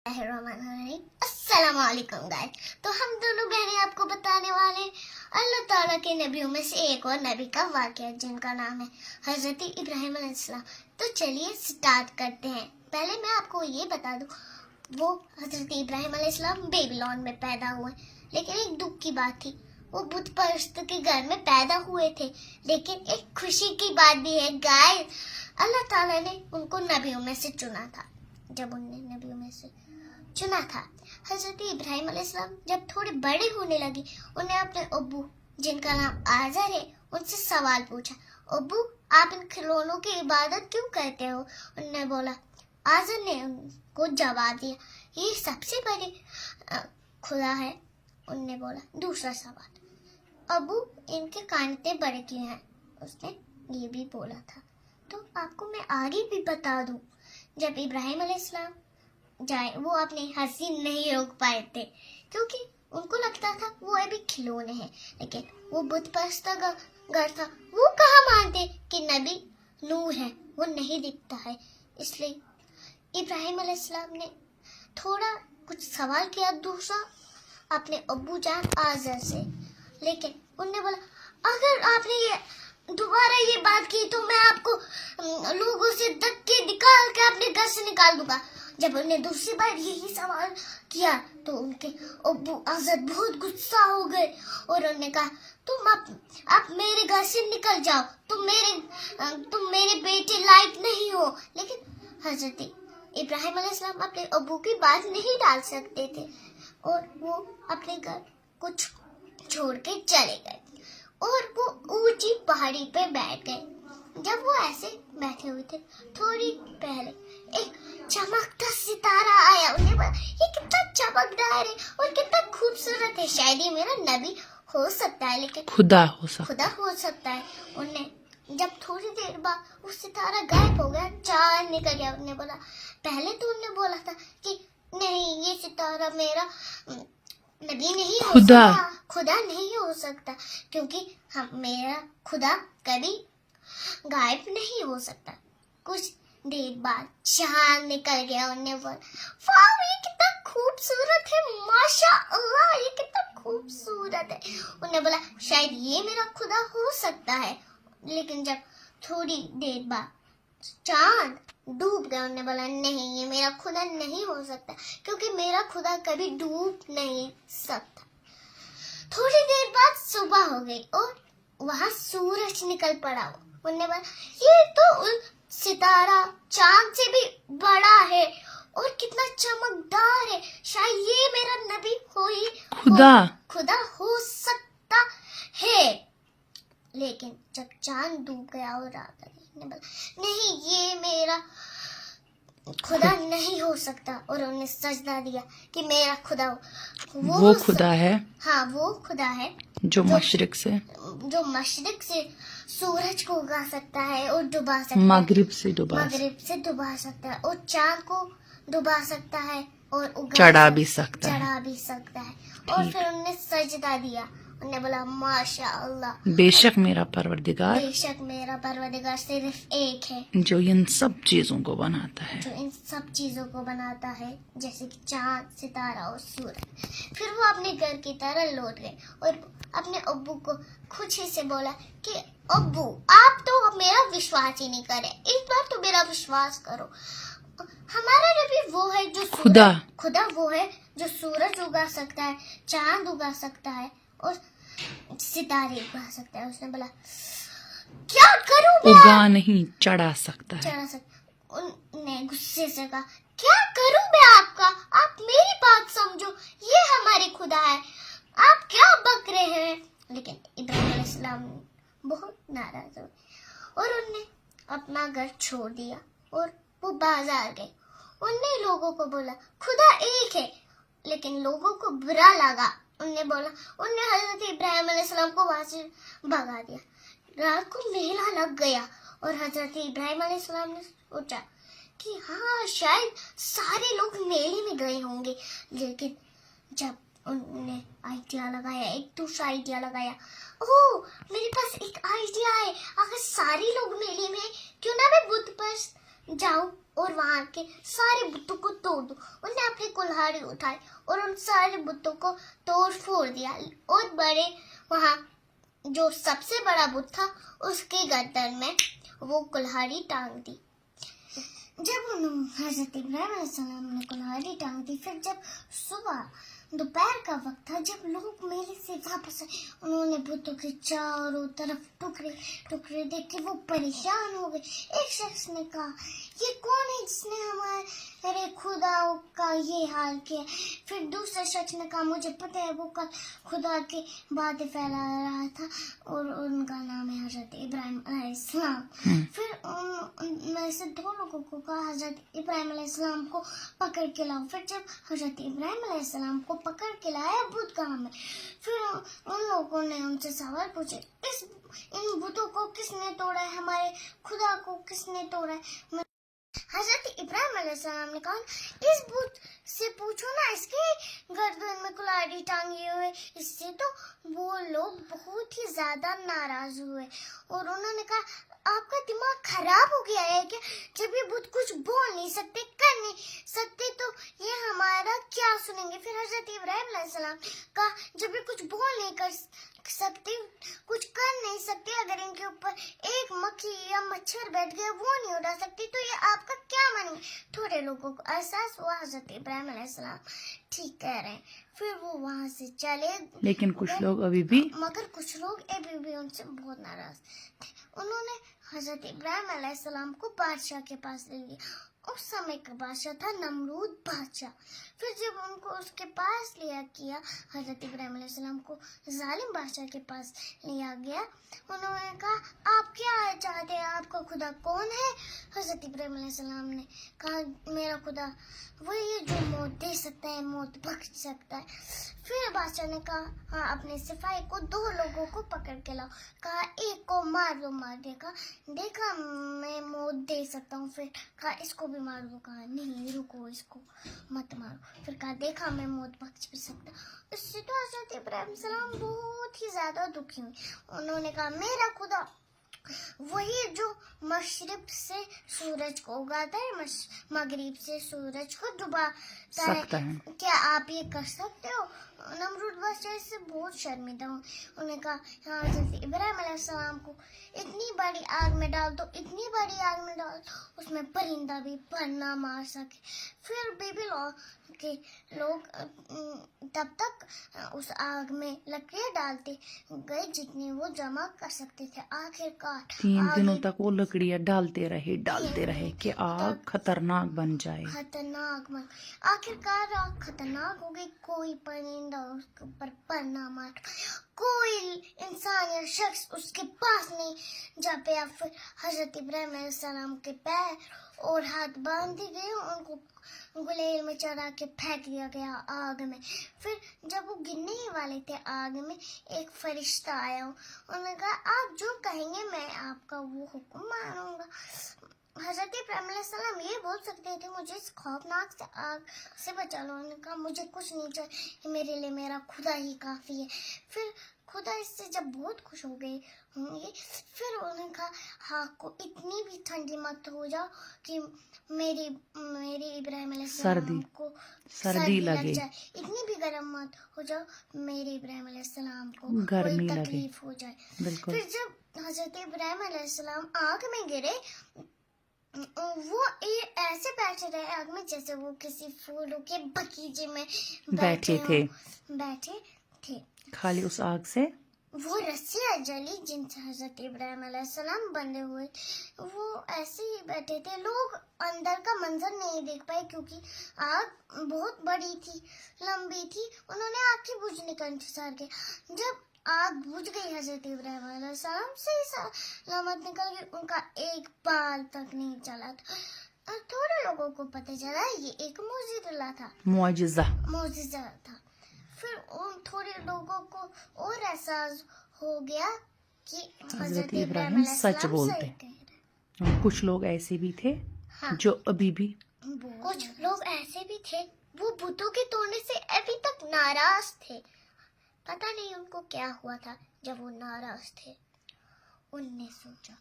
अस्सलाम वालेकुम गाइस। तो हम दोनों बहनें आपको बताने वाले अल्लाह ताला के नबियों में से एक और नबी का वाक़या जिनका नाम है हज़रत इब्राहिम अलैहिस्सलाम। तो चलिए स्टार्ट करते हैं। पहले मैं आपको ये बता दूं, वो हज़रत इब्राहिम अलैहिस्सलाम बेबीलोन में पैदा हुए, लेकिन एक दुख की बात थी, वो बुत परस्त के घर में पैदा हुए थे। लेकिन एक खुशी की बात भी है गाइस, अल्लाह ताला ने उनको नबियों में से चुना था। जब उन्हें नबियों में से चुना था, हजरत इब्राहिम अलैहिस्सलाम जब थोड़े बड़े होने लगे, उन्हें अपने अब्बू जिनका नाम आजर है उनसे सवाल पूछा, अब्बू आप इन खिलौनों की इबादत क्यों करते हो? उन्होंने बोला, आजर ने उनको जवाब दिया, ये सबसे बड़े खुदा है। उन्होंने बोला, दूसरा सवाल, अब्बू इनके कान इतने बड़े क्यों हैं? उसने ये भी बोला था। तो आपको मैं आगे भी बता दूं, जब इब्राहिम अलैहिस्सलाम जाए, वो अपने हंसी नहीं रोक पाए थे, क्योंकि उनको लगता था वो अभी खिलौने हैं। लेकिन वो बुत परस्त घर था, वो कहाँ मानते कि नबी नूर है, वो नहीं दिखता है। इसलिए इब्राहिम अलैहिस्सलाम ने थोड़ा कुछ सवाल किया दूसरा अपने अब्बू जान आजर से। लेकिन उन्होंने बोला, अगर आपने ये दोबारा ये बात की तो मैं आपको लोगों से धक्के निकाल के अपने घर से निकाल दूंगा। जब उन्होंने दूसरी बार यही सवाल किया तो उनके अब्बू आजर बहुत गुस्सा हो गए और उन्होंने कहा, तुम आप मेरे घर से निकल जाओ, तुम मेरे बेटे लायक नहीं हो। लेकिन हजरत इब्राहिम अलैहिस्सलाम अपने अब्बू की बात नहीं डाल सकते थे और वो अपने घर को छोड़ के चले गए और वो ऊंची पहाड़ी पे बैठ गए। जब वो ऐसे बैठे हुए थे, थोड़ी पहले एक चमकता सितारा आया। उन्हें बोला, ये कितना चमकदार है और कितना खूबसूरत है, शायद ये मेरा नबी हो सकता है, लेकिन खुदा हो सकता है। उन्हें जब थोड़ी देर बाद वो सितारा गायब हो गया, चांद निकल गया। उन्होंने बोला, पहले तो उन्होंने बोला था कि नहीं, ये सितारा मेरा नबी नहीं हो सकता, खुदा नहीं हो सकता, क्योंकि मेरा खुदा कभी गायब नहीं हो सकता। कुछ देर बाद चांद निकल गया। उन्होंने बोला, वाह ये कितना खूबसूरत है, माशाअल्लाह ये कितना खूबसूरत है। उन्होंने बोला, शायद ये मेरा खुदा हो सकता है। लेकिन जब थोड़ी देर बाद चांद डूब गया, उन्होंने बोला, नहीं ये मेरा खुदा नहीं हो सकता, क्योंकि मेरा खुदा कभी डूब नहीं सकता। थोड़ी देर बाद सुबह हो गई और वहां सूरज निकल पड़ा। उन्होंने बोला, ये तो सितारा चांद से भी बड़ा है और कितना चमकदार है, शायद ये मेरा नबी खुदा हो सकता है। लेकिन जब चांद डूब गया और रात आ गई, उन्होंने बोला, नहीं ये मेरा खुदा नहीं हो सकता, और उन्होंने सजदा दिया कि मेरा खुदा वो खुदा है। हाँ, वो खुदा है जो मशरिक से सूरज को उगा सकता है और डुबा सकता है, मगरिब से डुबा सकता है, और चांद को डुबा सकता है और चढ़ा भी सकता है। और फिर उन्होंने सजदा दिया। उन्होंने बोला, माशाअल्लाह, बेशक मेरा परवरदिगार सिर्फ एक है जो इन सब चीजों को बनाता है, जैसे कि चांद, सितारा और सूरज। फिर वो अपने घर की तरह लौट गए और अपने अब्बू को खुशी से बोला कि अब्बू आप तो मेरा विश्वास ही नहीं करे, इस बार तो मेरा विश्वास करो। हमारा नबी वो है जो खुदा वो है जो सूरज उगा सकता है, चांद उगा सकता है और सितारे उगा सकता है। उसने बोला, क्या करूं मैं? उगा नहीं, चढ़ा सकता है। उन्होंने गुस्से से कहा, क्या करूं मैं आपका? आप मेरी बात समझो, ये हमारे खुदा है, आप क्या बक रहे हैं? लेकिन इब्राहिम अलैहिस्सलाम बहुत नाराज हुए और उन्होंने अपना घर छोड़ दिया और वो बाजार गए। उनने लोगों को बोला, खुदा एक है, लेकिन लोगों को बुरा लगा। उन्होंने हजरत इब्राहिम अलैहिस्सलाम को वहां से भगा दिया। रात को मेला लग गया और हजरत इब्राहिम अलैहिस्सलाम ने सोचा कि हाँ, शायद सारे लोग मेले में गए होंगे। लेकिन जब उन्होंने एक दूसरा आइडिया लगाया, ओह मेरे पास एक आइडिया है, अगर सारे लोग मेले में, क्यों ना मैं बुत पर जाऊं और वहां के सारे बुतों को तोड़ दूं। उन्होंने अपनी कुल्हाड़ी उठाई और उन सारे बुतों को तोड़ फोड़ दिया और बड़े वहाँ जो सबसे बड़ा बुत था उसके गर्दन में वो कुल्हाड़ी टांग दी. जब हजरत इब्राहिम अलैहिस्सलाम ने कुल्हाड़ी टांग दी, फिर जब सुबह दोपहर का वक्त था, जब लोग मेले से वापस आए, उन्होंने बुतों के चारों तरफ टुकड़े टुकड़े देख के वो परेशान हो गए. एक शख्स ने कहा, ये कौन है जिसने हमारे खुदा का ये हाल किया? फिर दूसरे शख्स ने कहा, मुझे पता है, वो कल खुदा के बातें फैला रहा था और उनका नाम है हजरत इब्राहिम अलैहिस्सलाम. फिर उनमें से दो लोगों को कहा, हजरत इब्राहिम अलैहिस्सलाम को पकड़ के लाओ. फिर जब हजरत इब्राहिम अलैहिस्सलाम को पकड़ के लाया, बुत कहाँ में? फिर उन लोगों ने उनसे सवाल पूछे, इन बुतों को किसने तोड़ा है? हमारे खुदा को किसने तोड़ा है? हजरत इब्राहिम अलैहिस्सलाम ने कहा, इस बुत से पूछो ना, इसके गर्दन में कुल्हाड़ी टांगी हुई. इससे तो वो लोग बहुत ही ज्यादा नाराज हुए और उन्होंने कहा, आपका दिमाग खराब हो गया है क्या? जब ये बुत कुछ बोल नहीं सकते, कर नहीं सकते, तो ये हमारा क्या सुनेंगे? फिर हजरत इब्राहिम अलैहिस्सलाम का, जब ये कुछ बोल नहीं कर सकते, कुछ कर नहीं सकते, अगर इनके ऊपर एक मक्खी या मच्छर बैठ गया वो नहीं उड़ा सकती, तो ये आपका क्या मानेंगे? थोड़े लोगों को एहसास हुआ हजरत इब्राहिम अलैहिस्सलाम ठीक कह रहे हैं. फिर वो वहाँ से चले, लेकिन कुछ लोग अभी भी मगर कुछ लोग अभी भी उनसे बहुत नाराज थे. उन्होंने हजरत इब्राहिम अलैहिस्सलाम को बादशाह के पास ले लिया. उस समय का बादशाह था नमरूद बादशाह. फिर जब उनको उसके पास लिया किया, हजरत इब्राहिम अलैहिस्सलाम को जालिम बादशाह के पास लिया गया. उन्होंने कहा, आप क्या चाहते हैं? आपका खुदा कौन है? हजरत इब्राहिम अलैहिस्सलाम ने कहा, मेरा खुदा वही है जो मौत दे सकता है, मौत बख्श सकता है. फिर बादशाह ने कहा, हाँ, अपने सिपाही को दो लोगों को पकड़ के लाओ. कहा, एक को मार दो. मार देखा मैं मौत दे सकता हूँ. फिर कहा, इसको भी मार दो. कहा, नहीं, रुको, इसको मत मारो. फिर कहा, देखा मैं मौत बख्श भी सकता. इससे तो हजरत इब्राहिम सलाम बहुत ही ज्यादा दुखी हुए. उन्होंने कहा, मेरा खुदा वही जो मशरिक से सूरज को उगाता है, मगरिब से सूरज को डुबाता सकता है. है. क्या आप ये कर सकते हो? नमरूद बादशाह से बहुत शर्मिंदा हुए. उन्होंने कहा, हाँ, हजरत इब्राहिम अलैहिस्सलाम को इतनी बड़ी आग में डाल दो, इतनी बड़ी आग में डाल दो, उसमें परिंदा भी पर ना मार सके. फिर बीबी के लोग तब तक उस आग में लकड़ियां डालते गए जितनी वो जमा कर सकते थे. आखिरकार 3 दिनों तक वो लकड़ियां डालते रहे कि आग खतरनाक बन जाए. आखिरकार आग खतरनाक हो गई. कोई परिंदा उसके ऊपर पर ना मार, कोई इंसान या शख्स उसके पास नहीं जा पाया. फिर हजरत इब्राहिम अलैहिस्सलाम के पैर और हाथ बांध दिए गए, उनको गुलेल में चढ़ा के फेंक दिया गया आग में. फिर जब वो गिरने ही वाले थे आग में, एक फरिश्ता आया. उन्होंने कहा, आप जो कहेंगे मैं आपका वो हुक्म मानूंगा. हजरत इब्राहिम अलैहिस्सलाम ये बोल सकते थे, मुझे इस खौफनाक से आग से बचा लो. उन्होंने कहा, मुझे कुछ नहीं चाहिए, मेरे लिए मेरा खुदा ही काफी है. फिर खुदा इससे जब बहुत खुश हो गए होंगे, फिर उन्होंने कहा, हाँ, को इतनी भी ठंडी मत हो जाओ कि मेरी इब्राहिम अलैहिस्सलाम को सर्दी लग जाए. इतनी भी गर्म मत हो जाओ मेरे इब्राहिम अलैहिस्सलाम को कोई तकलीफ हो जाए. फिर जब हजरत इब्राहिम अलैहिस्सलाम आग में गिरे, वो ऐसे बैठे रहे आग में जैसे वो किसी फूलों के बगीचे में बैठे थे. खाली उस आग से वो रस्सियाँ जली जिनसे हजरत इब्राहिम अलैहिस्सलाम बंधे हुए, वो ऐसे ही बैठे थे. लोग अंदर का मंजर नहीं देख पाए क्योंकि आग बहुत बड़ी थी, लंबी थी. उन्होंने आग के बुझने का इंतजार किया. जब आग बुझ गई, हजरत इब्राहिम अलैहिस्सलाम से सलामत निकल गई. उनका एक बाल तक नहीं चला था. और थोड़े लोगों को पता चला ये एक मुआजिजा था. फिर उन थोड़े लोगों को और एहसास हो गया कि हजरत इब्राहिम सच बोलते. कुछ लोग ऐसे भी थे, हाँ, जो अभी भी कुछ लोग ऐसे भी थे वो बुतों के तोड़ने से अभी तक नाराज थे. पता नहीं उनको क्या हुआ था जब वो नाराज थे. उनने सोचा